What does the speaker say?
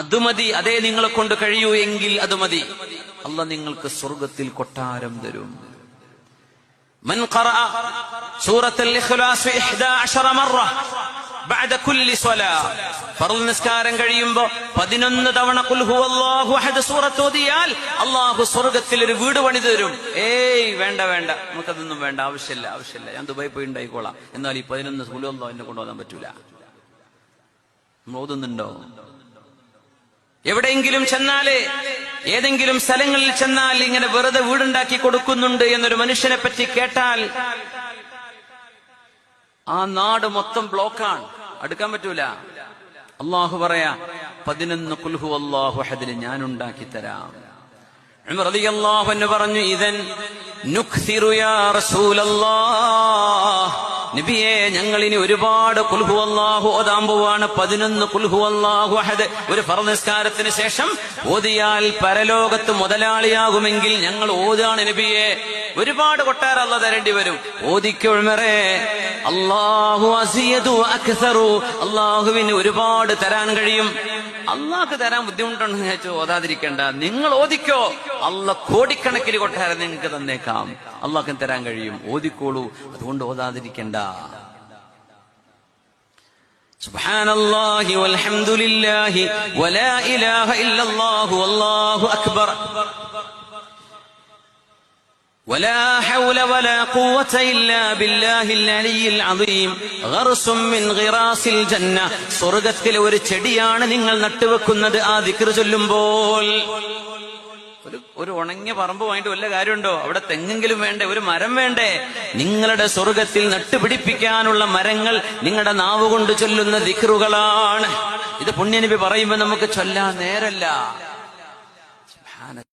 അത് മതി, അതേ നിങ്ങളെ കൊണ്ട് കഴിയൂ എങ്കിൽ അത് മതി. അല്ലാഹ് നിങ്ങൾക്ക് സ്വർഗത്തിൽ കൊട്ടാരം തരും. മൻ ഖറഅ സൂറത്തുൽ ഇഖ്ലാസ് 11 മറ ബഅദ കുല്ലി സ്വലാ, ഫർള് നിസ്കാരം കഴിയുമ്പോൾ 11 തവണ ഖുൽ ഹുവല്ലാഹു അഹദ് സൂറത്ത് ഓതിയാൽ അല്ലാഹു സ്വർഗത്തിൽ ഒരു വീട് പണിതു തരും. വേണ്ട വേണ്ട, നമുക്കതൊന്നും വേണ്ട, ആവശ്യമില്ല, ഞാൻ ദുബായി പോയി ഉണ്ടായിക്കോളാം. എന്നാൽ ഈ 11 ഖുൽ ഹുവല്ലാഹു എന്നെ കൊണ്ടുപോകാൻ പറ്റൂല. നമ്മൾ ഓതുന്നുണ്ടോ? എവിടെയെങ്കിലും ചെന്നാല്, ഏതെങ്കിലും സ്ഥലങ്ങളിൽ ചെന്നാൽ ഇങ്ങനെ വെറുതെ വീടുണ്ടാക്കി കൊടുക്കുന്നുണ്ട് എന്നൊരു മനുഷ്യനെ പറ്റി കേട്ടാൽ ആ നാട് മൊത്തം ബ്ലോക്കാണ്, അടുക്കാൻ പറ്റൂല. അള്ളാഹു പറയാ 11 ഖുൽ ഹുവല്ലാഹു അഹദിന് ഞാൻ ഉണ്ടാക്കി തരാം. ഉമർ റളിയല്ലാഹു അൻഹു പറഞ്ഞു, ഇദൻ നുക്സിറു യാ റസൂലല്ലാഹ്, നബിയേ ഞങ്ങൾ ഇനി ഒരുപാട് ഖുൽ ഹുവല്ലാഹു ഓതാൻ പോവാണ്. 11 ഖുൽ ഹുവല്ലാഹു അഹദ് ഒരു ഫർള് നിസ്കാരത്തിന് ശേഷം ഓതിയാൽ പരലോകത്ത് മുതലാളിയാകുമെങ്കിൽ ഞങ്ങൾ ഓതാണ് നബിയെ. ഒരുപാട് കൊട്ടാരം അല്ലാഹ് തരേണ്ടി വരും. ഓദിക്കോ ഉമറേ, അല്ലാഹു അസിയദു അക്സറു, അല്ലാഹുവിന് ഒരുപാട് തരാൻ കഴിയും. അള്ളാഹ്ക്ക് തരാൻ ബുദ്ധിമുട്ടുണ്ടെന്ന് വെച്ചാൽ ഓതാതിരിക്കണ്ട, നിങ്ങൾ ഓദിക്കോ, അള്ളാഹ് കോടിക്കണക്കിന് കൊട്ടാരം നിങ്ങൾക്ക് തന്നേക്കാം, അള്ളാഹ്ക്ക് തരാൻ കഴിയും, ഓദിക്കോളൂ, അതുകൊണ്ട് ഓതാതിരിക്കണ്ട. സുബ്ഹാനല്ലാഹി വൽഹംദുലില്ലാഹി വലാ ഇലാഹ ഇല്ലല്ലാഹു വല്ലാഹു അക്ബർ ولا حول ولا قوة إلا بالله العلي العظيم غرس من غراس الجنة, സ്വർഗ്ഗത്തിലെ ഒരു ചെടിയാണ് നിങ്ങൾ നട്ടുവെക്കുന്നത് ആ ദിക്ർ ചൊല്ലുമ്പോൾ. ഒരു ഉണങ്ങിയ പറമ്പ് വാങ്ങിയിട്ട് വല്ല കാര്യമുണ്ടോ? അവിടെ തെങ്ങെങ്കിലും വേണ്ടേ, ഒരു മരം വേണ്ടേ? നിങ്ങളുടെ സ്വർഗ്ഗത്തിൽ നട്ടുപിടിപ്പിക്കാനുള്ള മരങ്ങൾ നിങ്ങളുടെ നാവ് കൊണ്ട് ചൊല്ലുന്ന ദിക്റുകളാണ്. ഇത് പുണ്യനബി പറയുമ്പോൾ നമുക്ക് ചൊല്ലാൻ നേരല്ല.